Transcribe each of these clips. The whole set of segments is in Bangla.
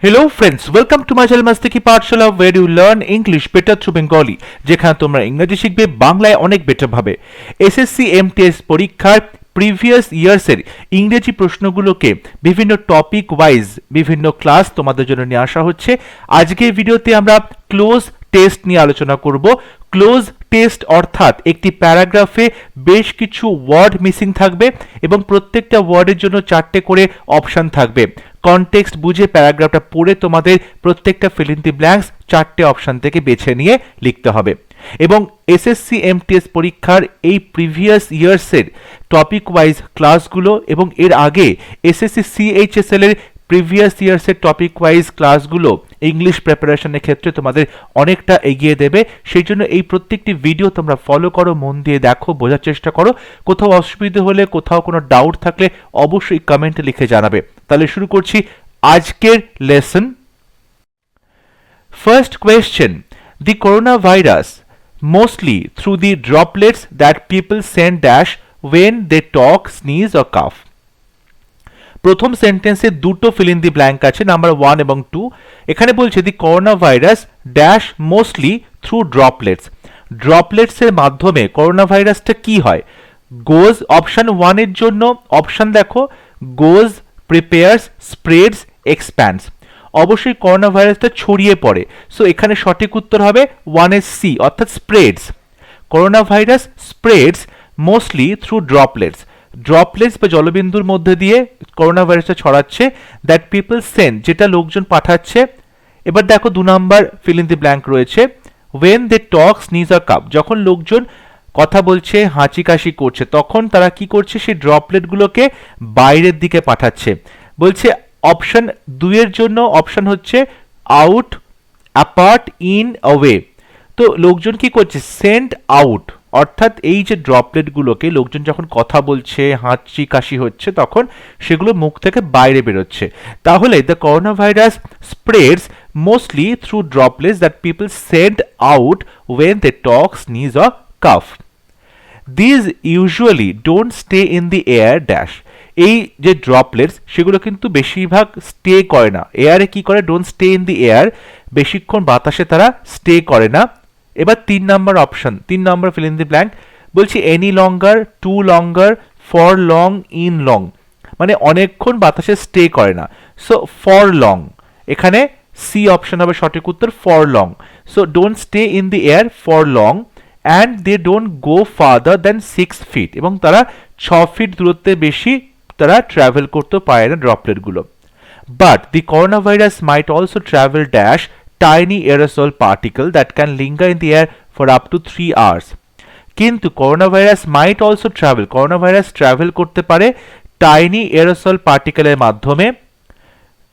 Hello friends, welcome to my channel MASTI PATHSHALA where you learn English better through Bengali যেখানে তোমরা ইংরেজি শিখবে বাংলায় অনেক বেটার ভাবে। এসএসসি এমটিএস পরীক্ষার প্রিভিয়াস ইয়ার্সের ইংরেজি প্রশ্নগুলোকে বিভিন্ন টপিক ওয়াইজ বিভিন্ন ক্লাস তোমাদের জন্য নিয়ে আসা হচ্ছে। আজকের ভিডিওতে আমরা ক্লোজ টেস্ট নিয়ে আলোচনা করব। ক্লোজ টেস্ট অর্থাৎ একটি প্যারাগ্রাফে বেশ কিছু ওয়ার্ড মিসিং থাকবে এবং প্রত্যেকটা ওয়ার্ডের জন্য 4টে করে অপশন থাকবে। কনটেক্সট বুঝে প্যারাগ্রাফটা পড়ে তোমাদের প্রত্যেকটা ফিল ইন দি ব্ল্যাঙ্কস 4টে অপশন থেকে বেছে নিয়ে লিখতে হবে। এবং এসএসসি এমটিএস পরীক্ষার এই প্রিভিয়াস ইয়ার্সের টপিক ওয়াইজ ক্লাসগুলো এবং এর আগে এসএসসি সিএইচএসএল এর প্রিভিয়াস ইয়ার্সের টপিক ওয়াইজ ক্লাসগুলো ইংলিশ প্রিপারেশনের ক্ষেত্রে তোমাদের অনেকটা এগিয়ে দেবে। সেই জন্য এই প্রত্যেকটি ভিডিও তোমরা ফলো করো, মন দিয়ে দেখো, বোঝার চেষ্টা করো। কোথাও অসুবিধা হলে, কোথাও কোনো ডাউট থাকলে অবশ্যই কমেন্টে লিখে জানাবে। তাহলে শুরু করছি আজকের lesson. First question, the corona virus mostly through the droplets that people send dash when they talk, sneeze or cough. প্রথম সেন্টেন্সে দুটো ফিল ইন দি ব্ল্যাঙ্ক আছে, নাম্বার 1 এবং 2। এখানে বলছে the corona virus dash mostly through droplets. ড্রপলেটসের মাধ্যমে করোনা ভাইরাসটা কি হয়? গোজ, অপশন 1 এর জন্য অপশন দেখো, গোজ, প্রিপেয়ার্স, স্প্রেডস, এক্সপ্যান্ডস। অবশ্যই করোনা ভাইরাসটা ছড়িয়ে পড়ে, সো এখানে সঠিক উত্তর হবে 1 সি অর্থাৎ spreads. Corona virus spreads mostly through droplets. Droplets বা জলবিন্দুর মধ্যে দিয়ে করোনা ভাইরাসটা ছড়াচ্ছে, দ্যাট পিপল সেন্ড যেটা লোকজন পাঠাচ্ছে। এবার দেখো 2 number fill in the blank রয়েছে, when they talk, sneeze or cough. যখন লোকজন কথা বলছে, হাঁচি কাশি করছে, তখন তারা কি করছে? সেই ড্রপলেটগুলোকে বাইরের দিকে পাঠাচ্ছে। বলছে অপশন 2 এর জন্য অপশন হচ্ছে আউট, অ্যাপার্ট, ইন, অ্যাওয়ে। তো লোকজন কি করছে? সেন্ড আউট, অর্থাৎ এই যে ড্রপলেটগুলোকে লোকজন যখন কথা বলছে, হাঁচি কাশি হচ্ছে, তখন সেগুলো মুখ থেকে বাইরে বেরোচ্ছে। তাহলে the corona virus spreads mostly through droplets that people send out when they talk, sneeze or cough. These usually don't stay in the air dash. এই যে ড্রপলেটস সেগুলো কিন্তু বেশিরভাগ স্টে করে না এয়ারে। কি করে? Don't stay in the air, বেশিক্ষণ বাতাসে তারা স্টে করে না। এবার 3 number option, 3 number fill in the blank বলছি any longer, too longer, for long, in long. মানে অনেকক্ষণ বাতাসে স্টে করে না, সো ফর লং। এখানে সি অপশন হবে সঠিক উত্তর, for long. So don't stay in the air for long and they don't go farther than 6 feet. এবং তারা 6 ফিট দূরত্বে বেশি তারা ট্রাভেল করতে পারে না ড্রপলেটগুলো। But the corona virus might also travel dash tiny aerosol particle that can linger in the air for up to 3 hours. কিন্তু corona virus might also travel, corona virus travel করতে পারে টাইনি এরোসল পার্টিকেলের মাধ্যমে,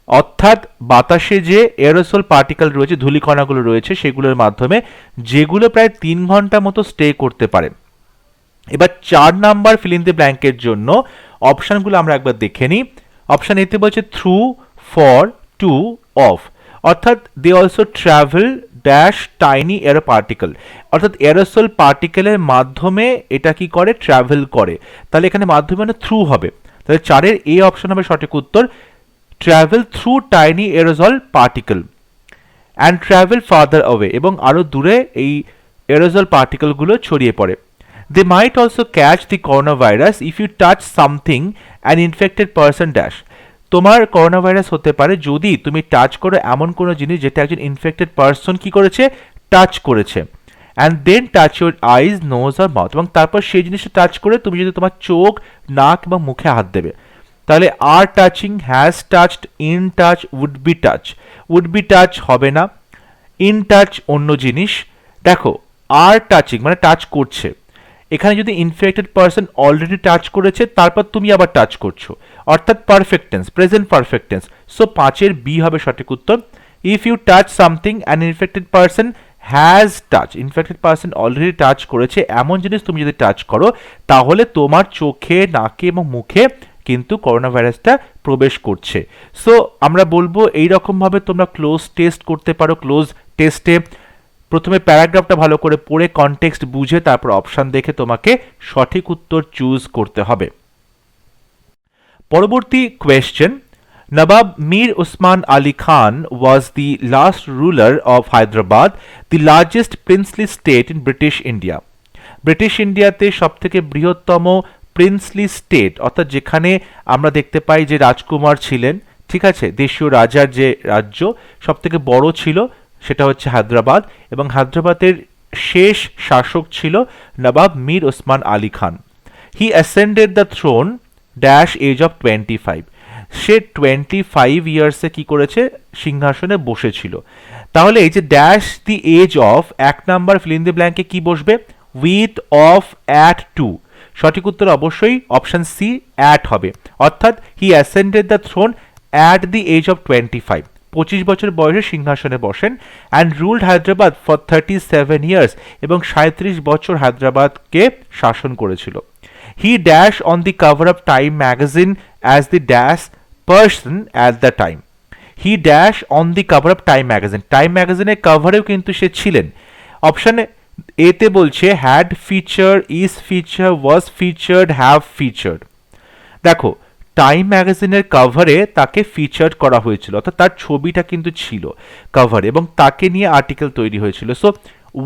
অর্থাৎ বাতাসে যে এরোসল পার্টিকেল রয়েছে, ধূলিকণাগুলো রয়েছে, সেগুলোর মাধ্যমে, যেগুলো প্রায় 3 ঘন্টা মতো স্টে করতে পারে। এবার 4 নাম্বার ফিল ইন দি ব্ল্যাঙ্কের জন্য অপশনগুলো আমরা একবার দেখে নিই। অপশন এতে বলছে থ্রু, ফর, টু, অফ। অর্থাৎ they also travel dash tiny aero particle, অর্থাৎ এরোসল পার্টিকেলের মাধ্যমে এটা কি করে? ট্রাভেল করে। তাহলে এখানে মাধ্যমে মানে থ্রু হবে। তাহলে 4-এর এ অপশন হবে সঠিক উত্তর, travel through tiny aerosol particle and travel farther away. এবং আরও দূরে এই এরোসল পার্টিকেলগুলো ছড়িয়ে পড়ে। They might also catch the corona virus if you touch something an infected person dash. তোমার করোনা ভাইরাস হতে পারে যদি তুমি টাচ করো এমন কোনো জিনিস যেটা একজন ইনফেক্টেড পারসন কি করেছে? টাচ করেছে। And then touch your eyes, nose আর মাউথ। এবং তারপর সেই জিনিসটা টাচ করে তুমি যদি তোমার চোখ, নাক এবং মুখে হাত দেবে। তাহলে are touching, has touched, in touch, would be touch. Would be touch হবে না, ইন টাচ অন্য জিনিস। দেখো আর টাচিং মানে টাচ করছে, এখানে যদি ইনফেক্টেড পারসন অলরেডি টাচ করেছে তারপর তুমি আবার টাচ করছো, অর্থাৎ perfect tense, present perfect tense. So 5-এর বি হবে সঠিক উত্তর। If you touch something an infected person has touch, infected person already touch করেছে এমন জিনিস তুমি যদি টাচ করো, তাহলে তোমার চোখে, নাকে এবং মুখে কিন্তু করোনা ভাইরাসটা প্রবেশ করছে। সো আমরা বলবো এইরকমভাবে তোমরা ক্লোজ টেস্ট করতে পারো। ক্লোজ টেস্টে প্রথমে প্যারাগ্রাফটা ভালো করে পড়ে কনটেক্সট বুঝে তারপর অপশন দেখে তোমাকে সঠিক উত্তর চুজ করতে হবে। পরবর্তী question, Nawab Mir Usman Ali Khan was the last ruler of Hyderabad, the largest princely state in British India. British ইন্ডিয়াতে সবথেকে বৃহত্তম প্রিন্সলি স্টেট, অর্থাৎ যেখানে আমরা দেখতে পাই যে রাজকুমার ছিলেন, ঠিক আছে, দেশীয় রাজার যে রাজ্য সবথেকে বড় ছিল সেটা হচ্ছে হায়দ্রাবাদ, এবং হায়দ্রাবাদের শেষ শাসক ছিল Nawab Mir Osman Ali Khan. He ascended the throne dash age of 25। সে 25 ইয়ার্সে কি করেছে, সিংহাসনে বসেছিল। তাহলে এই যে ড্যাশ দি এজ অফ, এক number fill in the blank কি বসবে, উইথ অফ অ্যাট টু। সঠিক উত্তর অবশ্যই অপশন সি অ্যাট হবে, অর্থাৎ he ascended the throne at the age of 25, 25 বছর বয়সে সিংহাসনে বসেন, and ruled Hyderabad for 37 years, এবং 37 বছর হায়দ্রাবাদকে শাসন করেছিল। He dash on the cover of Time magazine as the dash person at the time. He dash on the cover of Time magazine, Time ম্যাগাজিনের কভারেও কিন্তু সে ছিলেন। অপশানে এতে বলছে had feature, is feature, was featured, have featured. দেখো টাইম ম্যাগাজিনের কভারে তাকে ফিচার্ড করা হয়েছিল, অর্থাৎ তার ছবিটা কিন্তু ছিল কভারে, এবং তাকে নিয়ে আর্টিকেল তৈরি হয়েছিল। So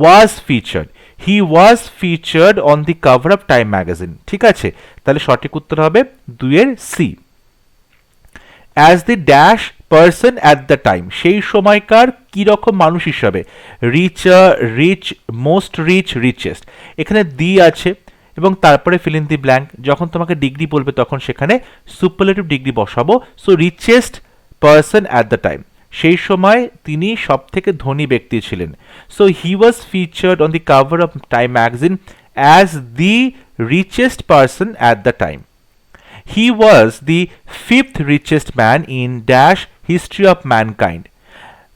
was featured, he was featured on the cover of Time magazine. ঠিক আছে, তাহলে সঠিক উত্তর হবে 2 C. As the dash person at the time, সেই সময়কার কি রকম মানুষ হিসাবে, richer, rich, most rich, richest. এখানে দি আছে এবং তারপরে ফিল ইন দি ব্ল্যাঙ্ক। যখন তোমাকে ডিগ্রি বলবে তখন সেখানে সুপারলেটিভ ডিগ্রি বসাবো। So richest person at the time, সেই সময় তিনি সব থেকে ধনী ব্যক্তি ছিলেন। So he was featured on the cover of Time magazine as the richest person at the time. He was the 5th richest man in dash history of mankind,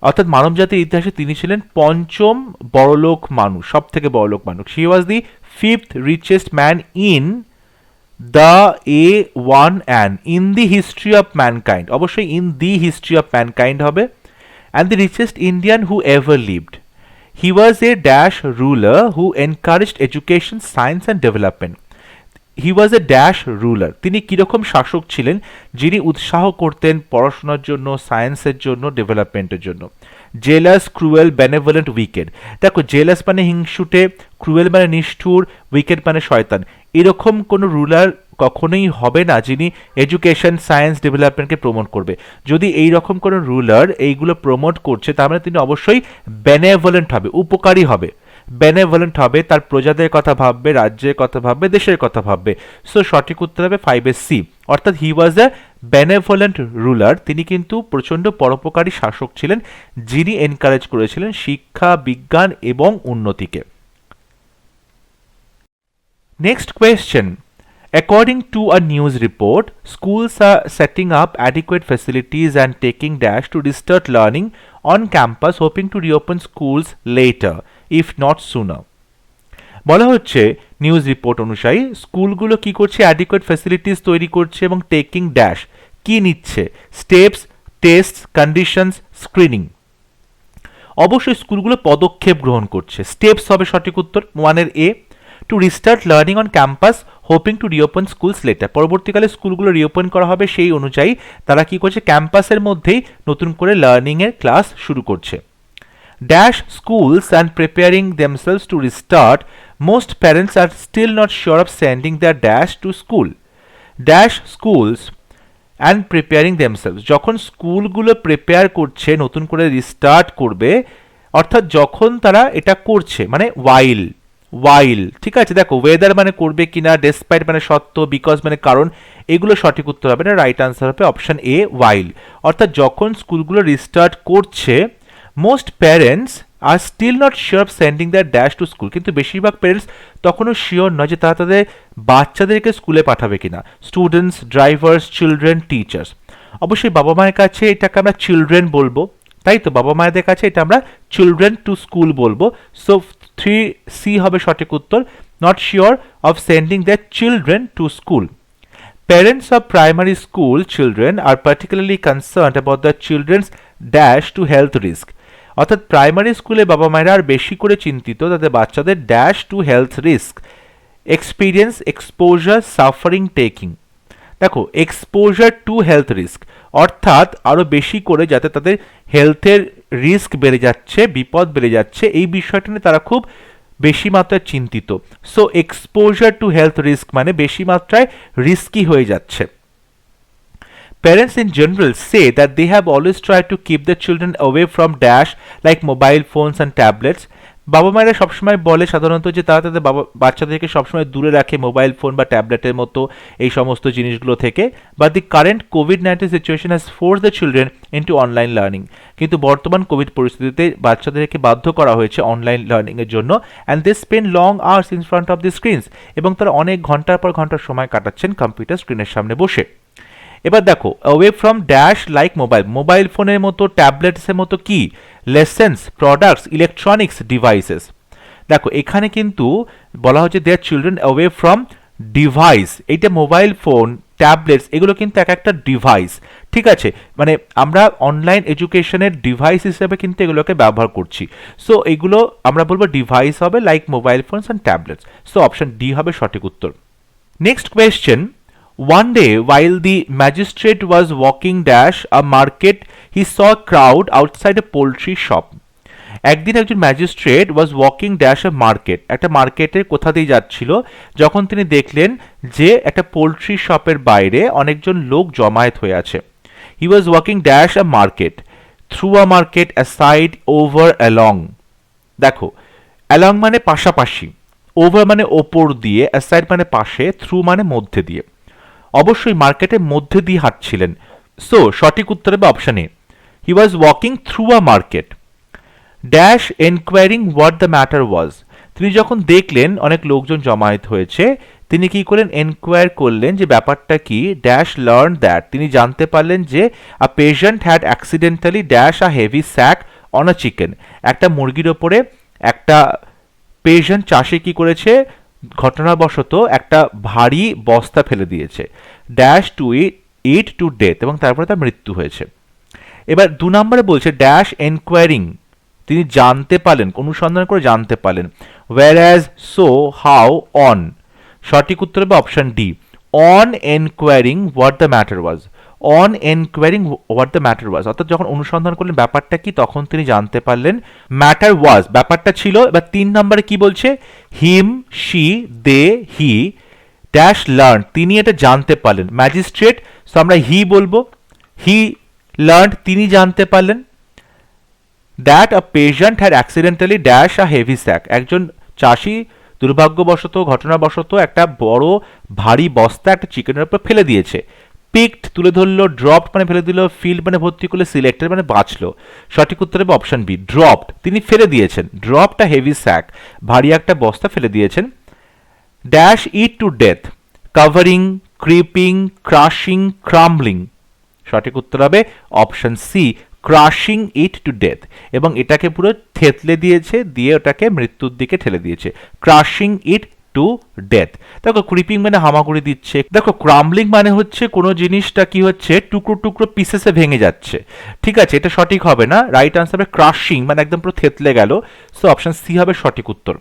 অর্থাৎ মানব জাতির ইতিহাসে তিনি ছিলেন পঞ্চম বড়লোক মানুষ, সব থেকে বড়লোক মানুষ। He was the 5th richest man in the A1 and in the history of mankind, অবশ্যই in the history of mankind হবে, and the richest Indian who ever lived. He was a dash ruler who encouraged education, science and development. He was a dash ruler, তিনি কীরকম শাসক ছিলেন, যিনি উৎসাহ করতেন পড়াশোনার জন্য, সায়েন্সের জন্য, ডেভেলপমেন্টের জন্য। Jealous, cruel, benevolent, wicked. দেখো জেলাস মানে হিংসুটে, ক্রুয়েল মানে নিষ্ঠুর, উইকেড মানে শয়তান। এরকম কোনো রুলার কখনোই হবে না যিনি এডুকেশন, সায়েন্স, ডেভেলপমেন্টকে প্রমোট করবে। যদি এই রকম কোনো রুলার এইগুলো প্রমোট করছে তার মানে তিনি অবশ্যই বেনেভোলেন্ট হবে, উপকারী হবে। বেনেভোলেন্ট হবে, তার প্রজাদের কথা ভাববে, রাজ্যের কথা ভাববে, দেশের কথা ভাববে। সো সঠিক উত্তর হবে 5 সি, অর্থাৎ হি ওয়াজ এ বেনেভোলেন্ট রুলার। তিনি কিন্তু প্রচণ্ড পরোপকারী শাসক ছিলেন যিনি এনকারেজ করেছিলেন শিক্ষা, বিজ্ঞান এবং উন্নতিকে। Next question, according to a news report, schools are setting up adequate facilities and taking dash to restart learning on campus, hoping to reopen schools later if not sooner. বলা হচ্ছে নিউজ রিপোর্ট অনুযায়ী স্কুলগুলো কি করছে, অ্যাডিকুয়েট ফ্যাসিলিটিস তৈরি করছে এবং টেকিং ড্যাশ কি নিচ্ছে, স্টেপস, টেস্ট, কন্ডিশনস, স্ক্রিনিং। অবশ্যই স্কুলগুলো পদক্ষেপ গ্রহণ করছে। স্টেপস হবে সঠিক উত্তর 1 A. To restart learning on campus, hoping to reopen schools later, পরবর্তীকালে স্কুলগুলো রিওপেন করা হবে সেই অনুযায়ী তারা কি করছে, ক্যাম্পাসের মধ্যেই নতুন করে লার্নিংয়ের ক্লাস শুরু করছে। Dash schools and preparing themselves to restart, most parents are still not sure of sending their dash to school. Dash schools and preparing themselves, যখন স্কুলগুলো প্রিপেয়ার করছে নতুন করে রিস্টার্ট করবে, অর্থাৎ যখন তারা এটা করছে মানে ওয়াইল, ঠিক আছে। দেখো ওয়েদার মানে করবে কিনা, ডেসপাইট মানে সত্য, বিকজ মানে কারণ, এগুলো সঠিক উত্তর হবে না। রাইট আনসার হবে অপশন এ ওয়াইল, অর্থাৎ যখন স্কুলগুলো রিস্টার্ট করছে। Most parents are still not sure of sending their dash to school, কিন্তু বেশিরভাগ প্যারেন্টস তখনও শিওর নয় যে তারা তাদের বাচ্চাদেরকে স্কুলে পাঠাবে কিনা। Students, drivers, children, teachers. অবশ্যই বাবা মায়ের কাছে এটাকে আমরা চিলড্রেন বলবো, তাই তো বাবা মায়েদের কাছে এটা আমরা চিলড্রেন টু স্কুল বলবো। সো 3 সি হবে সঠিক উত্তর, not sure of sending their children to school. Parents of primary school children are particularly concerned about the children's dash to health risk, অর্থাৎ প্রাইমারি স্কুলে বাবা মায়েরা আর বেশি করে চিন্তিত তাদের বাচ্চাদের dash to health risk, experience, exposure, suffering, taking. দেখো এক্সপোজার টু হেলথ রিস্ক অর্থাৎ আরও বেশি করে যাতে তাদের হেলথের রিস্ক বেড়ে যাচ্ছে, বিপদ বেড়ে যাচ্ছে, এই বিষয়টা নিয়ে তারা খুব বেশি মাত্রায় চিন্তিত। So exposure to health risk মানে বেশি মাত্রায় রিস্কি হয়ে যাচ্ছে। Parents in general say that they have always tried to keep their children away from dash like mobile phones and tablets. বাবা মায়েরা সবসময় বলে সাধারণত যে তারা তাদের বাচ্চাদেরকে সবসময় দূরে রাখে মোবাইল ফোন বা ট্যাবলেটের মতো এই সমস্ত জিনিসগুলো থেকে। But the current COVID-19 situation has force the children into online learning. কিন্তু বর্তমান কোভিড পরিস্থিতিতে বাচ্চাদেরকে বাধ্য করা হয়েছে অনলাইন লার্নিংয়ের জন্য। And they spend long hours in front of the screens, এবং তারা অনেক ঘন্টার পর ঘন্টা সময় কাটাচ্ছেন কম্পিউটার স্ক্রিনের সামনে বসে। এবার দেখো, away from dash like mobile ফোনের মতো, ট্যাবলেটসের মতো কি, লেসেন্স, প্রোডাক্টস, ইলেকট্রনিক্স ডিভাইসেস। দেখো এখানে কিন্তু বলা হচ্ছে their children away from device. এইটা মোবাইল ফোন, ট্যাবলেটস এগুলো কিন্তু এক একটা ডিভাইস, ঠিক আছে? মানে আমরা অনলাইন এডুকেশনের ডিভাইস হিসেবে কিন্তু এগুলোকে ব্যবহার করছি। সো এগুলো আমরা বলবো ডিভাইস হবে like mobile phones and tablets. So option D হবে সঠিক উত্তর। Next question, one day while the magistrate was walking dash a market he saw a crowd outside a poultry shop. একদিন একজন magistrate was walking dash a market, একটা মার্কেটের কোথা দিয়ে যাচ্ছিল, যখন তিনি দেখলেন যে একটা পোলট্রি শপের বাইরে অনেকজন লোক জমায়েত হয়ে আছে। He was walking dash a market, through a market, aside, over, along. দেখো অ্যালং মানে পাশাপাশি, ওভার মানে ওপর দিয়ে, অ্যাসাইড মানে পাশে, থ্রু মানে মধ্যে দিয়ে। অবশ্যই মার্কেটের মধ্যে দিয়ে হাঁটছিলেন। সো সঠিক উত্তর হবে option A, he was walking through a market. Dash এনকোয়ারিং what the matter was, তিনি যখন দেখলেন অনেক লোকজন জমায়েত হয়েছে, তিনি কি করলেন, এনকোয়ার করলেন যে ব্যাপারটা কি। ড্যাশ লার্ন দ্যাট, তিনি জানতে পারলেন যে a patient had accidentally dash a heavy sack on a chicken, একটা মুরগির ওপরে একটা পেশেন্ট চাষি কি করেছে, ঘটনাবশত একটা ভারী বস্তা ফেলে দিয়েছে। Dash to it to death, এবং তারপরে তার মৃত্যু হয়েছে। এবার 2 নম্বরে বলছে ড্যাশ এনকোয়ারিং, তিনি জানতে পারলেন, অনুসন্ধান করে জানতে পারলেন। whereas so how on, সঠিক উত্তর হবে option D, on এনকোয়ারিং what the matter was. On এনকোয়ারিং what the matter was, অর্থাৎ যখন অনুসন্ধান করলেন ব্যাপারটা কি, তখন তিনি জানতে পারলেন ম্যাটার ওয়াজ, ব্যাপারটা ছিল। এবার 3 নম্বরে কি বলছে, him, she, they, he dash learn, তিনি এটা জানতে পারলেন। ম্যাজিস্ট্রেট, সো আমরা হি বলবো, হি লার্ন, তিনি জানতে পারলেন। That a patient had accidentally dash a heavy sack, একজন চাষি দুর্ভাগ্যবশত, ঘটনাবশত একটা বড় ভারী বস্তা একটা চিকেনের উপর ফেলে দিয়েছে। পিকড তুলে ধরলো, ড্রপড মানে ফেলে দিল, ফিল্ড মানে ভর্তি করলে, সিলেক্টেড মানে বাঁচলো। সঠিক উত্তর হবে অপশন বি, ড্রপড, তিনি ফেলে দিয়েছেন। ড্রপড আ হেভি স্যাক, ভারী একটা বস্তা ফেলে দিয়েছেন। Dash it to death, covering, creeping, crushing, crumbling. সঠিক উত্তর হবে option C, crushing it to death, এবং এটাকে পুরো থেতলে দিয়েছে, দিয়ে ওটাকে মৃত্যুর দিকে ঠেলে দিয়েছে। Crushing it to death. দেখো ক্রিপিং মানে হামাগুড়ি দিচ্ছে, দেখো ক্রাম্বলিং মানে হচ্ছে কোনো জিনিসটা কি হচ্ছে, টুকরো টুকরো পিসেসে ভেঙে যাচ্ছে, ঠিক আছে? এটা সঠিক হবে না, রাইট আনসার হবে ক্রাশিং, মানে একদম পুরো থেতলে গেল। সো অপশন সি হবে সঠিক উত্তর।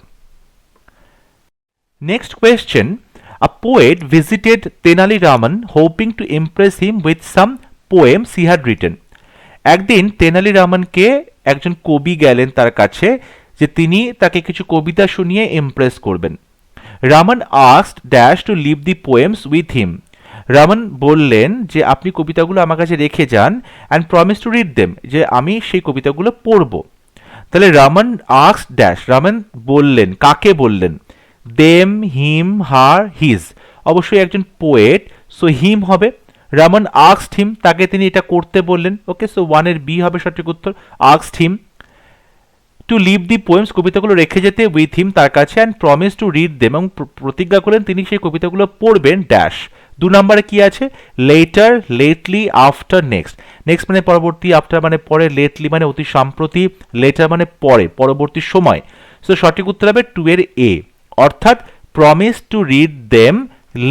Next question, a poet visited Tenali Raman hoping to impress him with some poems he had written. একদিন তেনালি রামনকে একজন কবি গেলেন তার কাছে, যে তিনি তাকে কিছু কবিতা শুনিয়ে ইমপ্রেস করবেন। Raman asked dash to leave the poems with him, Raman বললেন যে আপনি কবিতাগুলো আমার কাছে রেখে যান, and promise to read them, যে আমি সেই কবিতাগুলো পড়ব। তাহলে রামন আস্কড ড্যাশ, রামন বললেন, কাকে বললেন, দেম, হিম, হার, হিজ, অবশ্যই একজন পোয়েট, সো হিম হবে। রামন আস্কড হিম, তাকে তিনি এটা করতে বললেন। ওকে, সো 1 এর বি হবে সঠিক উত্তর, asked him to leave the poems, কবিতাগুলো রেখে যেতে, উইথ হিম তার কাছে, and promise to read them, এবং প্রতিজ্ঞা করলেন তিনি সেই কবিতাগুলো পড়বেন। ড্যাশ 2 নম্বরে কি আছে, letter, lately, after, next. Next মানে পরবর্তী, আফটার মানে পরে, লেটলি মানে অতি সম্প্রতি, লেটার মানে পরে, পরবর্তী সময়। সো সঠিক উত্তর হবে 2 এর এ, অর্থাৎ promise to read them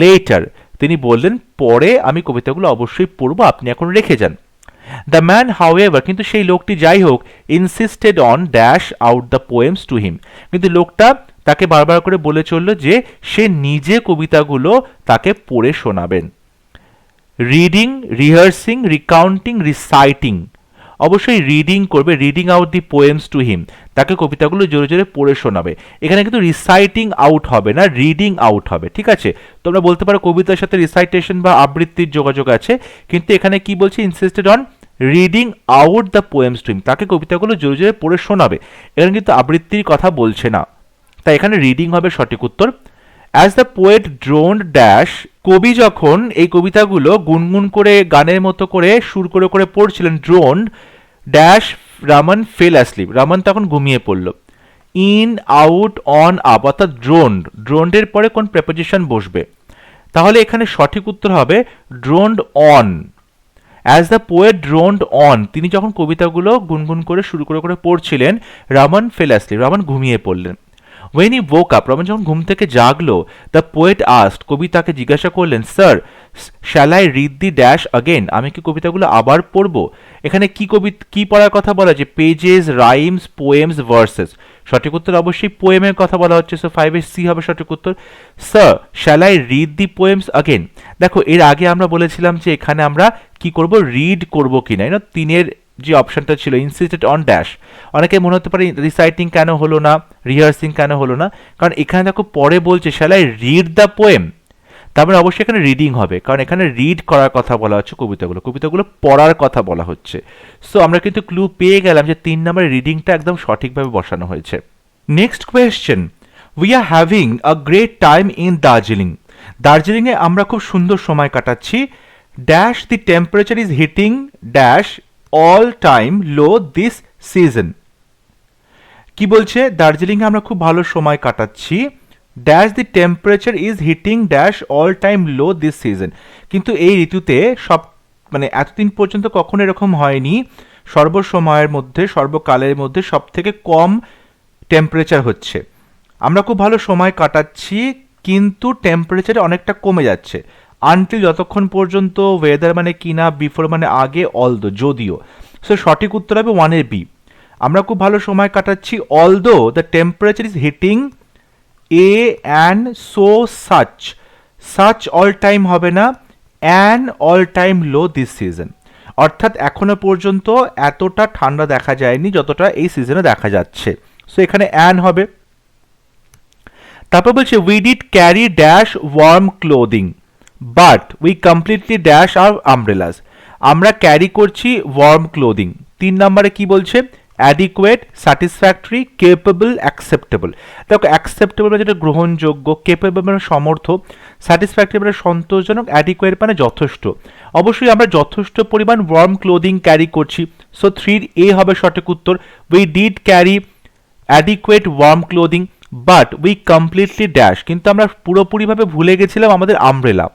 letter, তিনি বললেন পরে আমি কবিতাগুলো অবশ্যই পড়বো, আপনি এখন রেখে যান। দ্য ম্যান হাউএভার, কিন্তু সেই লোকটি যাই হোক, insisted on dash out the poems to হিম, কিন্তু লোকটা তাকে বারবার করে বলে চলল যে সে নিজে কবিতাগুলো তাকে পড়ে শোনাবেন। Reading, rehearsing, recounting, reciting. অবশ্যই রিডিং করবে, reading out the poems to him, তাকে কবিতাগুলো জোরে জোরে পড়ে শোনাবে। এখানে কিন্তু রিসাইটিং আউট হবে না, রিডিং আউট হবে, ঠিক আছে? তোমরা বলতে পারো কবিতার সাথে রিসাইটেশন বা আবৃত্তির যোগাযোগ আছে, কিন্তু এখানে কি বলছে, insisted on reading out the poems to him, তাকে কবিতাগুলো জোরে জোরে পড়ে শোনাবে। এখানে কিন্তু আবৃত্তির কথা বলছে না, তাই এখানে রিডিং হবে সঠিক উত্তর। অ্যাজ দ্য পোয়েট ড্রোন্ড ড্যাশ, কবি যখন এই কবিতাগুলো গুনগুন করে গানের মতো করে সুর করে করে পড়ছিলেন, droned dash Raman fell asleep, Raman তখন ঘুমিয়ে পড়ল। ইন, আউট, অন, আপ, অর্থাৎ ড্রোন্ড, ড্রোন্ডের পরে কোন প্রেপোজিশন বসবে? তাহলে এখানে সঠিক উত্তর হবে droned on. As the poet droned on, তিনি যখন কবিতাগুলো গুনগুন করে শুরু করে করে পড়ছিলেন, রামন ফেল অ্যাসলিপ, রামন ঘুমিয়ে পড়লেন। When he woke up, Raman যখন ঘুম থেকে জাগলো, দ্য পোয়েট আস্কড, কবি তাকে জিজ্ঞাসা করলেন, sir shall I read the dash again, আমি কি কবিতাগুলো আবার পড়বো? এখানে কি পড়ার কথা বলা, যে পেজেস, রাইমস, পোয়েমস, ভার্সেস। সঠিক উত্তর অবশ্যই পোয়েমের কথা বলা হচ্ছে, সো 5 সি হবে সঠিক উত্তর। Sir shall I read the poems again. দেখো এর আগে আমরা বলেছিলাম যে এখানে আমরা কি করব, রিড করব কিনা, না তিনের যে অপশনটা ছিল ইনসিস্টেড অন ড্যাশ। অনেকে মনে হতে পারে রিসাইটিং কেন হলো না, রিহার্সিং কেন হলো না, কারণ এখানে দেখো পরে বলছে shall I read the poem, তারপরে অবশ্যই এখানে রিডিং হবে, কারণ এখানে রিড করার কথা বলা হচ্ছে, কবিতাগুলো পড়ার কথা বলা হচ্ছে। সো আমরা কিন্তু ক্লু পেয়ে গেলাম যে 3 নম্বরের রিডিংটা একদম সঠিকভাবে বসানো হয়েছে। Next question, we are having a great time in Darjeeling. দার্জিলিংয়ে আমরা খুব সুন্দর সময় কাটাচ্ছি। Dash the temperature is hitting dash all time low this season. কি বলছে, দার্জিলিংয়ে আমরা খুব ভালো সময় কাটাচ্ছি, dash the temperature is hitting dash all time low this season. কিন্তু এই ঋতুতে মানে এতদিন পর্যন্ত কখনো এরকম হয়নি, সর্বসময়ের মধ্যে, সর্বকালের মধ্যে সব থেকে কম টেম্পারেচার হচ্ছে। আমরা খুব ভালো সময় কাটাচ্ছি, কিন্তু টেম্পারেচার অনেকটা কমে যাচ্ছে। আনটিল, যতক্ষণ পর্যন্ত, ওয়েদার মানে কিনা, বিফোর মানে আগে, অলদো যদিও। সো সঠিক উত্তর হবে 1 বি। আমরা খুব ভালো সময় কাটাচ্ছি, although the temperature is hitting A and so such all time হবে না, an all time low this season, অর্থাৎ এখনো পর্যন্ত এতটা ঠান্ডা দেখা যায়নি যতটা এই সিজনে দেখা যাচ্ছে। সো এখানে অ্যান হবে। তারপর বলছে we did carry dash warm clothing but we completely dash our umbrellas. আমরা ক্যারি করছি ওয়ার্ম ক্লোদিং। 3 নম্বরে কি বলছে, অ্যাডিকুয়েট, স্যাটিসফ্যাক্টরি, কেপেবল, অ্যাকসেপ্টেবল। দেখো অ্যাকসেপ্টেবল মানে যেটা গ্রহণযোগ্য, কেপেবল মানে সমর্থ, স্যাটিসফ্যাক্টরি মানে সন্তোষজনক, অ্যাডিকুয়েট মানে যথেষ্ট। অবশ্যই আমরা যথেষ্ট পরিমাণ ওয়ার্ম ক্লোদিং ক্যারি করছি, সো 3 এ হবে সঠিক উত্তর। We did carry adequate warm clothing but we completely dash, কিন্তু আমরা পুরোপুরিভাবে ভুলে গেছিলাম আমাদের আমব্রেলা,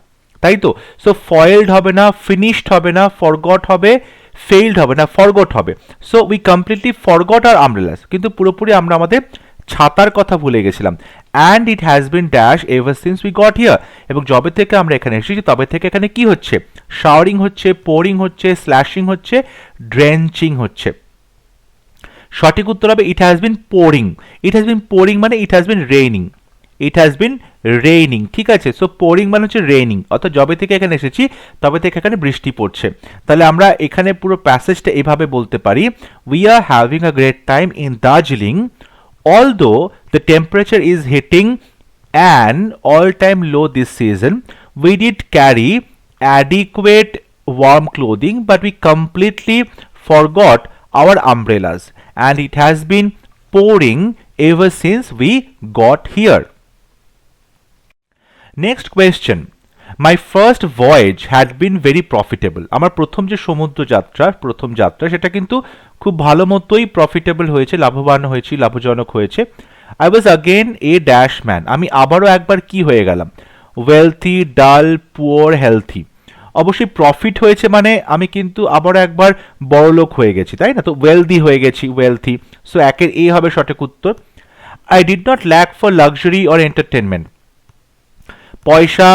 তাই তো? সো ফয়েলড হবে না, ফিনিশড হবে না, ফরগট হবে, ফেইলড হবে না, ফরগট হবে। সো উই কমপ্লিটলি ফরগট আর আমব্রেলাস, কিন্তু পুরোপুরি আমরা আমাদের ছাতার কথা ভুলে গেছিলাম। And it has bin dash ever since we got here, এবং যবে থেকে আমরা এখানে এসেছি তবে থেকে এখানে কি হচ্ছে, শাওয়ারিং হচ্ছে, পোরিং হচ্ছে, স্ল্যাশিং হচ্ছে, ড্রেঞ্চিং হচ্ছে। সঠিক উত্তর হবে it has been pouring. It has been pouring মানে it has been raining, it has been raining, ঠিক আছে? সো পোরিং মানে হচ্ছে রেইনিং, অর্থাৎ যবে থেকে এখানে এসেছি তবে থেকে এখানে বৃষ্টি পড়ছে। তাহলে আমরা এখানে পুরো প্যাসেজটা এভাবে বলতে পারি, we are having a great time in Darjeeling although the temperature is hitting an all time low this season, we did carry adequate warm clothing but we completely forgot our umbrellas and it has been pouring ever since we got here. Next question, my first voyage had been very profitable. আমার প্রথম যে সমুদ্র যাত্রা সেটা কিন্তু খুব ভালো মতোই প্রফিটেবল হয়েছে, লাভবান হয়েছি, লাভজনক হয়েছে। I was again a dash man, আমি আবারও একবার কি হয়ে গেলাম, wealthy, dull, poor, healthy। অবশ্যই প্রফিট হয়েছে মানে আমি কিন্তু আবারও একবার বড়লোক হয়ে গেছি, তাই না? তো ওয়েলদি হয়ে গেছি, ওয়েলথি। সো 1 এ হবে সঠিক উত্তর। I did not lack for luxury or entertainment, পয়সা,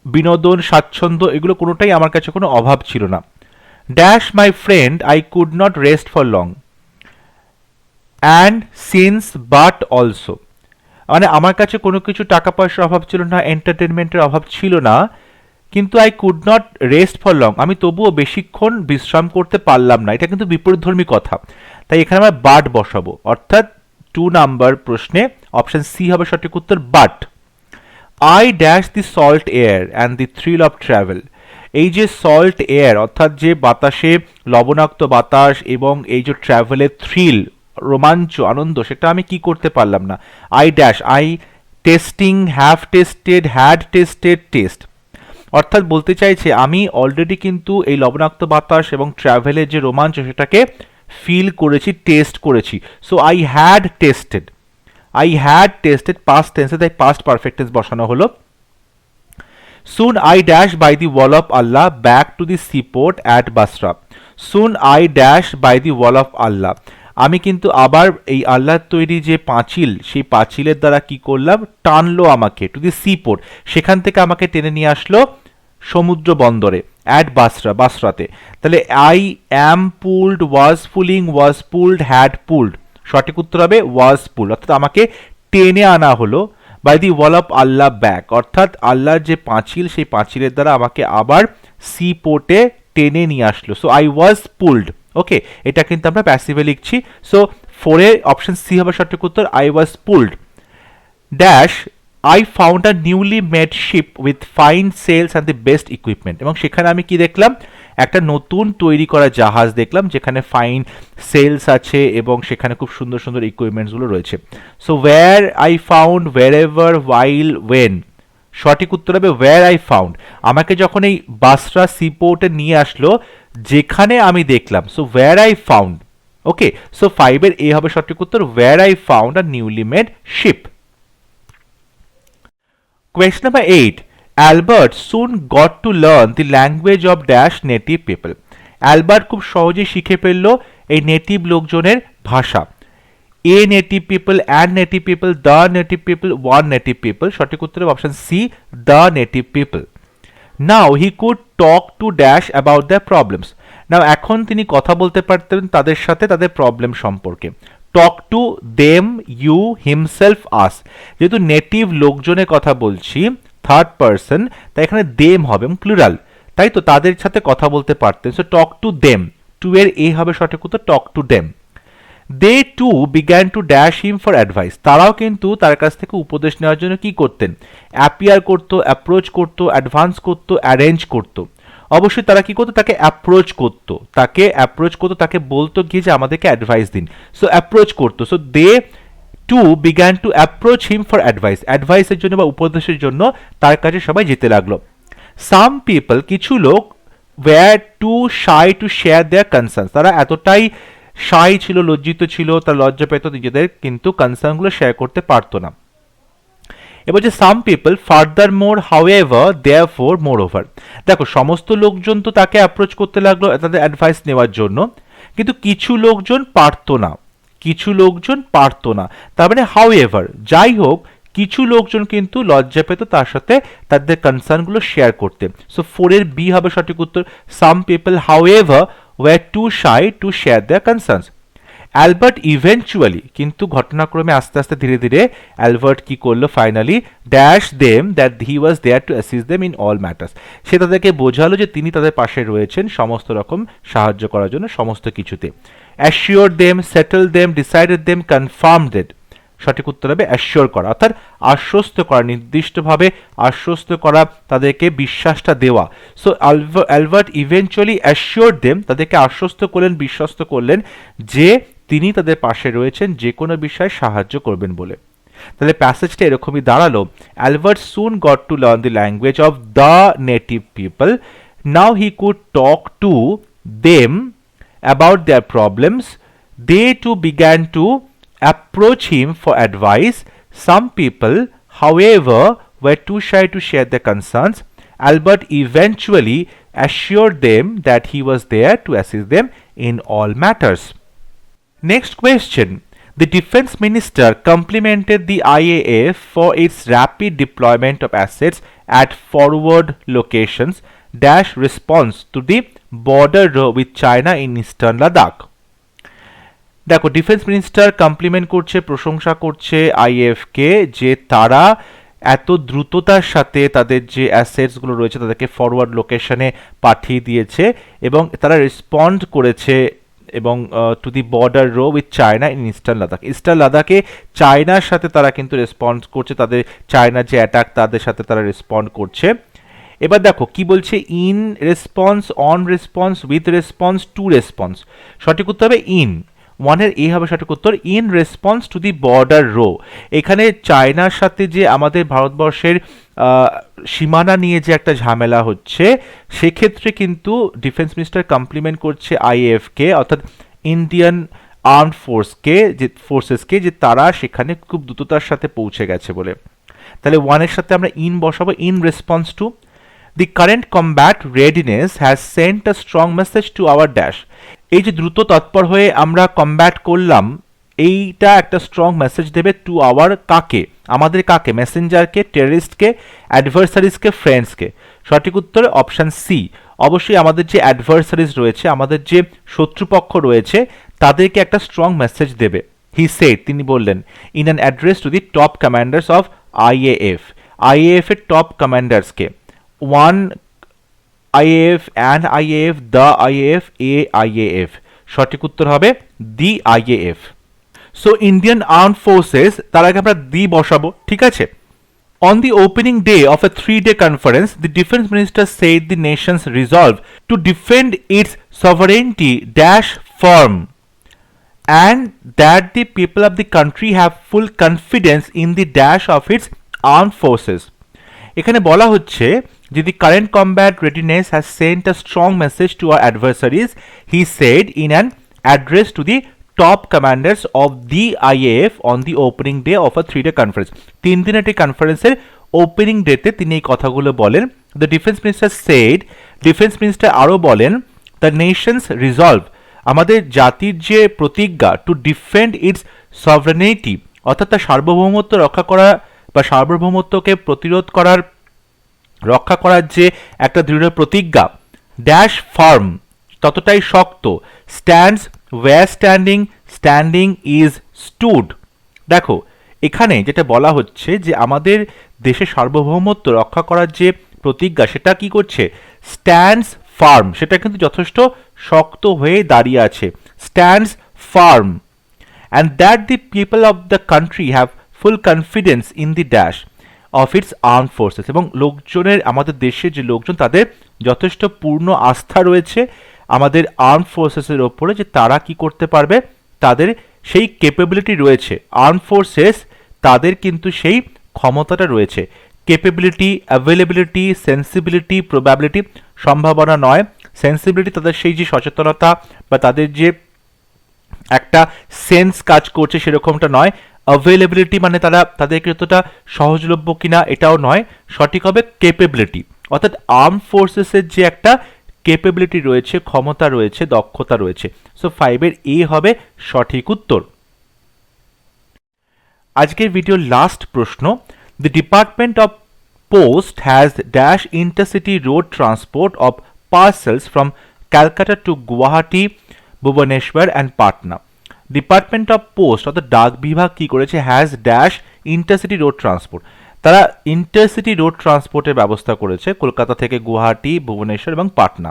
বিনোদন, স্বাচ্ছন্দ্য এগুলো কোনোটাই আমার কাছে কোনো অভাব ছিল না। Dash my friend I could not rest for long and since but also, মানে আমার কাছে কোনো কিছু টাকা পয়সার অভাব ছিল না, এন্টারটেনমেন্টের অভাব ছিল না, কিন্তু I could not rest for long, আমি তবুও বেশিক্ষণ বিশ্রাম করতে পারলাম না। এটা কিন্তু বিপরীতধর্মী কথা, তাই এখানে আমরা বাট বসাবো, অর্থাৎ 2 নাম্বার প্রশ্নে অপশন সি হবে সঠিক উত্তর, but. I dash the salt air and the thrill of travel, এই যে সল্ট এয়ার অর্থাৎ যে বাতাসে লবণাক্ত বাতাস এবং এই যে ট্রাভেলের থ্রিল রোমাঞ্চ আনন্দ, সেটা আমি কি করতে পারলাম না। I dash, I testing, have tested, had tested, test, অর্থাৎ বলতে চাইছে আমি অলরেডি কিন্তু এই লবণাক্ত বাতাস এবং ট্রাভেলের যে রোমাঞ্চ সেটাকে ফিল করেছি, টেস্ট করেছি। So I had tasted, I had tasted past টেন্সে, তাই পাস্ট পারফেক্ট টেন্স বসানো হলো। Soon I dash by the wall of Allah back to the seaport at Basra. Soon I dash by the wall of Allah. আমি কিন্তু আবার এই আল্লাহর তৈরি যে পাঁচিল, সেই পাঁচিলের দ্বারা কি করলাম, টানলো আমাকে টু দি সিপোর্ট, সেখান থেকে আমাকে টেনে নিয়ে আসলো সমুদ্র বন্দরে, অ্যাট বাসরা, বাসরাতে। তাহলে I am pulled, was pulling, was pulled, had pulled, সঠিক উত্তর হবে ওয়াজ পুলড, অর্থাৎ আমাকে টেনে আনা হলো by the will of Allah back, অর্থাৎ আল্লাহর যে পাঁচিল, সেই পাঁচিলের দ্বারা আমাকে আবার সি পোর্টে টেনে নিয়ে আসলো। সো আই ওয়াজ পুলড, ওকে, এটা কিন্তু আমরা প্যাসিভে লিখছি। সো 4 এ অপশন সি হবে সঠিক উত্তর, I was pulled. Dash I found a newly made ship with fine sails and the best equipment, এবং সেখানে আমি কি দেখলাম, একটা নতুন তৈরি করা জাহাজ দেখলাম যেখানে ফাইন সেলস আছে এবং সেখানে খুব সুন্দর সুন্দর ইকুইপমেন্টসগুলো রয়েছে। So where I found, wherever, while, when, সঠিক উত্তর হবে ওয়্যার আই ফাউন্ড, আমাকে যখন এই বাসরা সি পোর্টে নিয়ে আসলো যেখানে আমি দেখলাম। So where I found, okay. So 5 এর এ হবে সঠিক উত্তর, where I found a newly made ship. Question number 8. Albert soon got to learn the language of dash native people. Albert খুব সহজে শিখে ফেললো এই নেটিভ লোকজনের ভাষা। A native people, and native people, the native people, one native people, সঠিক উত্তর হবে option C, the native people. Now he could talk to dash about their problems. Now এখন তিনি কথা বলতে পারতেন তাদের সাথে তাদের প্রবলেম সম্পর্কে। Talk to them, you, himself, us, যেহেতু নেটিভ লোকজনের কথা বলছি থার্ড পারসন, তাই এখানে দেম হবে প্লুরাল, তাই তো তাদের সাথে কথা বলতে পারতেন। সো টক টু দেম, 2 এর এ হবে সঠিক উত্তর, talk to them. They to began to dash him for advice, তারাও কিন্তু তার কাছ থেকে উপদেশ নেওয়ার জন্য কি করতেন, অ্যাপিয়ার করতো, অ্যাপ্রোচ করতো, অ্যাডভান্স করতো, অ্যারেঞ্জ করতো। অবশ্যই তারা কি করতো, তাকে অ্যাপ্রোচ করতো, তাকে বলতো গিয়ে যে আমাদেরকে অ্যাডভাইস দিন। সো অ্যাপ্রোচ করতো। So they to began to approach him for advice, অ্যাডভাইসের জন্য বা উপদেশের জন্য তার কাছে সবাই যেতে লাগলো। সাম পিপল, কিছু লোক, were too shy to share their concern, তারা এতটাই শাই ছিল, লজ্জিত ছিল, তার লজ্জা পেত, নিজেদের কিন্তু কনসার্নগুলো শেয়ার করতে পারতো না। এবার যে সাম পিপল ফার্দার মোর, হাউএভার, দেয়ারফোর, মোর ওভার, দেখো সমস্ত লোকজন তো তাকে অ্যাপ্রোচ করতে লাগলো তাদের অ্যাডভাইস নেওয়ার জন্য, কিন্তু কিছু লোকজন পারতো না, তার মানে হাউএভার, যাই হোক কিছু লোকজন কিন্তু লজ্জা পেত তার সাথে তাদের কনসার্নগুলো শেয়ার করতে। সো 4 এর বি হবে সঠিক উত্তর, some people however were too shy to share their concerns. Albert eventually, কিন্তু ঘটনাক্রমে আস্তে আস্তে ধীরে ধীরে অ্যালবার্ট কি করলো, finally dash them that he was there to assist them in all matters, সে তাদেরকে বোঝালো যে তিনি তাদের পাশে রয়েছেন সমস্ত রকম সাহায্য করার জন্য সমস্ত কিছুতে। Assure them, settle them, decided them, confirmed, সঠিক উত্তর হবে অ্যাসিওর করা, অর্থাৎ আশ্বস্ত করা, নির্দিষ্টভাবে আশ্বস্ত করা, তাদেরকে বিশ্বাসটা দেওয়া। So Albert eventually assure them, তাদেরকে আশ্বস্ত করলেন, বিশ্বস্ত করলেন যে তিনি তাদের পাশে রয়েছেন, যে কোনো বিষয়ে সাহায্য করবেন বলে। তাহলে প্যাসেজটা এরকমই দাঁড়ালো, Albert soon got to learn the language of the native people, now he could talk to them about their problems, they to began to approach him for advice. Some people, however, were too shy to share their concerns. Albert eventually assured them that he was there to assist them in all matters. Next question. The Defense Minister complimented the IAF for its rapid deployment of assets at forward locations dash response to the border with China in eastern Ladakh. দেখো ডিফেন্স মিনিস্টার কমপ্লিমেন্ট করছে, প্রশংসা করছে আইএফ কে যে তারা এত দ্রুততার সাথে তাদের যে অ্যাসেটসগুলো রয়েছে তাদেরকে ফরওয়ার্ড লোকেশনে পাঠিয়ে দিয়েছে এবং তারা রেসপন্ড করেছে এবং to the border row with China in eastern Ladakh. Eastern লাদাখে চায়নার সাথে তারা কিন্তু রেসপন্ড করছে, তাদের চায়নার যে অ্যাটাক তাদের সাথে তারা রেসপন্ড করছে। এবার দেখো কি বলছে, in response, on response, with response, to response. সঠিক উত্তর হবে ইন, ওয়ানের এ হবে সঠিক উত্তর, in response to the border row. এখানে চায়নার সাথে যে আমাদের ভারতবর্ষের সীমানা নিয়ে যে একটা ঝামেলা হচ্ছে, সেক্ষেত্রে কিন্তু ডিফেন্স মিনিস্টার কমপ্লিমেন্ট করছে আইএএফকে, অর্থাৎ ইন্ডিয়ান আর্মড ফোর্সেসকে, যে তারা সেখানে খুব দ্রুততার সাথে পৌঁছে গেছে বলে। তাহলে ওয়ানের সাথে আমরা ইন বসাবো, in response two. The current combat readiness has sent a strong message to our dash. এই যে দ্রুত তৎপর হয়ে আমরা কমব্যাট করলাম, এইটা একটা স্ট্রং মেসেজ দেবে টু আওয়ার, কাকে, আমাদের কাকে, মেসেঞ্জারকে, টেররিস্টকে, অ্যাডভার্সারিজকে, ফ্রেন্ডসকে। সঠিক উত্তর অপশান সি। অবশ্যই আমাদের যে অ্যাডভার্সারিজ রয়েছে, আমাদের যে শত্রুপক্ষ রয়েছে, তাদেরকে একটা স্ট্রং মেসেজ দেবে। হি সেড, তিনি বললেন, in an address to the top commanders of IAF. IAF এর টপ কমান্ডার্সকে, one IAF, and IAF, the IAF, a IAF. সঠিক উত্তর হবে the IAF. So Indian armed forces, তার আগে আমরা দি বসাবো, ঠিক আছে। On the opening day of a 3-day conference, the defense minister said the nation's resolve to defend its sovereignty dash firm and that the people of the country have full confidence in the dash of its armed forces. এখানে বলা হচ্ছে যে the current combat readiness has sent a strong message to our adversaries, he said in an address to the top commanders of the IAF on the opening day of a 3-day conference. 3 দিনের একটি কনফারেন্সের ওপেনিং ডেতে তিনি এই কথাগুলো বলেন। The defence minister said, defence minister আরও বলেন, দ্য নেশনস রিজলভ, আমাদের জাতির যে প্রতিজ্ঞা, টু ডিফেন্ড ইটস সভরেনিটি, অর্থাৎ তার সার্বভৌমত্ব রক্ষা করা বা সার্বভৌমত্বকে প্রতিরোধ করার, রক্ষা করার যে একটা দৃঢ় প্রতিজ্ঞা, ড্যাশ ফার্ম, ততটাই শক্ত, stands were standing, standing is stood. দেখো এখানে যেটা বলা হচ্ছে যে আমাদের দেশের সার্বভৌমত্ব রক্ষা করার যে প্রতিজ্ঞা, সেটা কি করছে, স্ট্যান্ডস ফার্ম, সেটা কিন্তু যথেষ্ট শক্ত হয়ে দাঁড়িয়ে আছে, stands farm, and that the people of the country have full confidence in the dash of its armed forces, এবং লোকজনের, আমাদের দেশের যে লোকজন, তাদের যথেষ্ট পূর্ণ আস্থা রয়েছে আমাদের আর্মড ফোর্সেসের ওপরে, যে তারা কি করতে পারবে, তাদের সেই ক্যাপাবিলিটি রয়েছে, আর্মড ফোর্সেস তাদের কিন্তু সেই ক্ষমতাটা রয়েছে। ক্যাপাবিলিটি, অ্যাভেলেবিলিটি, সেন্সিবিলিটি, প্রবাবিলিটি, সম্ভাবনা নয়, সেন্সিবিলিটি তাদের সেই যে সচেতনতা বা তাদের যে একটা সেন্স কাজ করছে সেরকমটা নয়, অ্যাভেলেবিলিটি মানে তারা, তাদেরকে যতটা সহজলভ্য কিনা এটাও নয়, সঠিক হবে ক্যাপাবিলিটি, অর্থাৎ আর্মড ফোর্সেসের যে একটা ক্যাপাবিলিটি রয়েছে, ক্ষমতা রয়েছে, দক্ষতা রয়েছে। সো 5-এর এ হবে সঠিক উত্তর। আজকের ভিডিওর লাস্ট প্রশ্ন, the department of post has dash intercity road transport of parcels from Calcutta to Guwahati, Bhubaneswar and Patna. Department of post অর্থাৎ ডাক বিভাগ কি করেছে, has dash intercity road transport, তারা ইন্টারসিটি রোড ট্রান্সপোর্টের ব্যবস্থা করেছে কলকাতা থেকে গুয়াহাটি, ভুবনেশ্বর এবং Patna.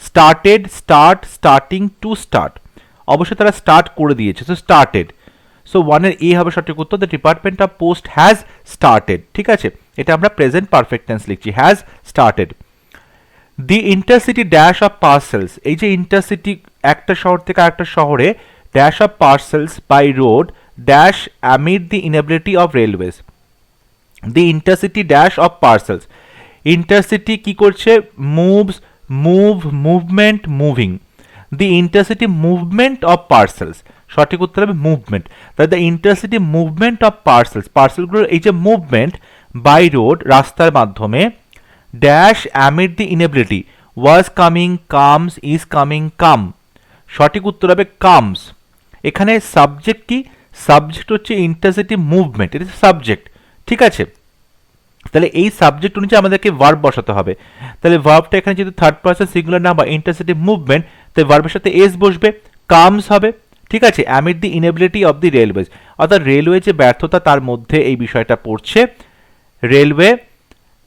Started, start, starting, to start, অবশ্যই তারা স্টার্ট করে দিয়েছে, সো স্টার্টেড। সো 1-এর এ হবে সঠিক উত্তর, the department of post has started, ঠিক আছে, এটা আমরা প্রেজেন্ট পারফেক্ট টেন্স লিখছি, has started. The intercity dash of parcels, এই যে ইন্টারসিটি একটা শহর থেকে আরেকটা শহরে, dash of parcels by road dash amid the inability of railways. The intercity dash of parcels, intercity কি করছে, moves, move, movement, moving. The intercity movement of parcels, সঠিক উত্তর হবে মুভমেন্ট। তাহলে the intercity movement of parcels, পার্সেলগুলোর এই যে মুভমেন্ট বাই রোড, রাস্তার মাধ্যমে, dash amid the inability, was coming, comes, is coming, come. সঠিক উত্তর হবে কামস। এখানে সাবজেক্ট কি, সাবজেক্ট হচ্ছে ইন্টারসিটি মুভমেন্ট, এটা সাবজেক্ট, ঠিক আছে। তাহলে এই সাবজেক্ট অনুযায়ী আমাদেরকে ভার্ব বসাতে হবে। তাহলে ভার্বটা এখানে যেহেতু থার্ড পারসন সিঙ্গুলার নাম বা ইন্টারসিটি মুভমেন্ট, তাই ভার্বের সাথে এস বসবে, কামস হবে, ঠিক আছে। Amid the inability of the railways, অর্থাৎ রেলওয়ে যে ব্যর্থতা, তার মধ্যে এই বিষয়টা পড়ছে। railway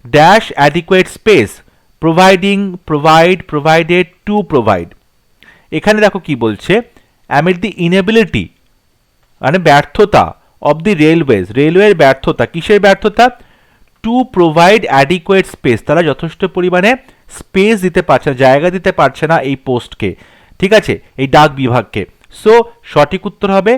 dash adequate space provided to provide। এখানে দেখো কি বলছে, amid the inability মানে ব্যর্থতা of the railways, রেলওয়ের ব্যর্থতা, কিসের ব্যর্থতা? টু প্রোভাইড অ্যাডিকুয়েট স্পেস, তারা যথেষ্ট পরিমাণে স্পেস দিতে পারছে না, জায়গা দিতে পারছে না এই পোস্টকে, ঠিক আছে, এই ডাক বিভাগকে। সো সঠিক উত্তর হবে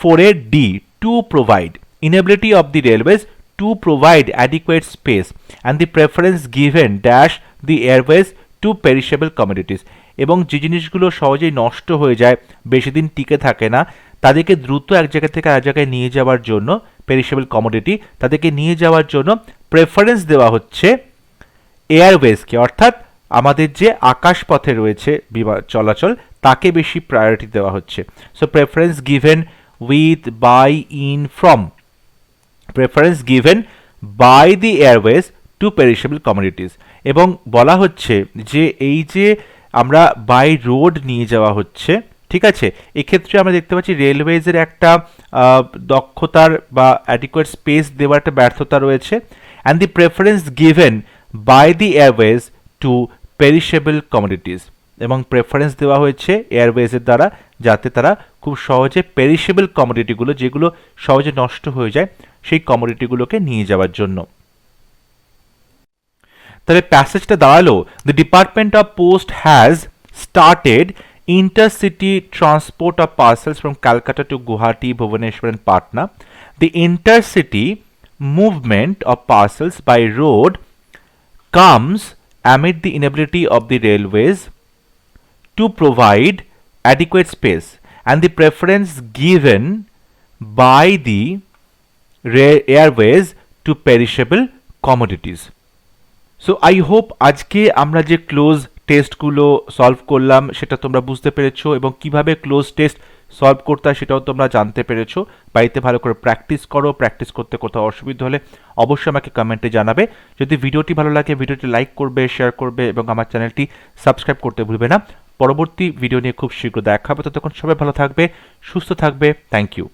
4 D, to provide, inability of the railways to provide adequate space and the preference given dash the airways to perishable commodities. এবং যে জিনিসগুলো সহজেই নষ্ট হয়ে যায়, বেশি দিন টিকে থাকে না, তাদেরকে দ্রুত এক জায়গা থেকে আর জায়গায় নিয়ে যাওয়ার জন্য, পেরিশেবল কমোডিটি, তাদেরকে নিয়ে যাওয়ার জন্য প্রেফারেন্স দেওয়া হচ্ছে এয়ারওয়েজকে, অর্থাৎ আমাদের যে আকাশপথে রয়েছে বিমান চলাচল, তাকে বেশি প্রায়োরিটি দেওয়া হচ্ছে। So preference given with, by, in, from, preference given by the airways to perishable commodities. এবং বলা হচ্ছে যে এই যে আমরা বাই রোড নিয়ে যাওয়া হচ্ছে, ঠিক আছে, এক্ষেত্রে আমরা দেখতে পাচ্ছি রেলওয়েজের একটা দক্ষতার বা অ্যাডিকুয়েট স্পেস দেওয়ার একটা ব্যর্থতা রয়েছে। And the preference given by the airways to perishable commodities, এবং প্রেফারেন্স দেওয়া হয়েছে এয়ারওয়েজের দ্বারা যাতে তারা খুব সহজে পেরিশেবল কমোডিটিগুলো, যেগুলো সহজে নষ্ট হয়ে যায়, সেই কমোডিটিগুলোকে নিয়ে যাওয়ার জন্য। তাহলে প্যাসেজটা দাঁড়ালো, the department of post has started intercity transport of parcels from Calcutta to Guwahati, Bhubaneswar and Patna. The intercity movement of parcels by road comes amid the inability of the railways to provide adequate space and the preference given by the airways to perishable commodities. So I hope আজকে আমরা যে ক্লোজ টেস্টগুলো সলভ করলাম সেটা তোমরা বুঝতে পেরেছো, এবং কিভাবে ক্লোজ টেস্ট সলভ করতে হয় সেটাও তোমরা জানতে পেরেছো। বাড়িতে ভালো করে প্র্যাকটিস করো, প্র্যাকটিস করতে কোথাও অসুবিধা হলে অবশ্যই আমাকে কমেন্টে জানাবে। যদি ভিডিওটি ভালো লাগে ভিডিওটি লাইক করবে, শেয়ার করবে এবং আমার চ্যানেলটি সাবস্ক্রাইব করতে ভুলবে না। পরবর্তী ভিডিও নিয়ে খুব শীঘ্র দেখা হবে, ততক্ষণ সবাই ভালো থাকবে, সুস্থ থাকবে। Thank you.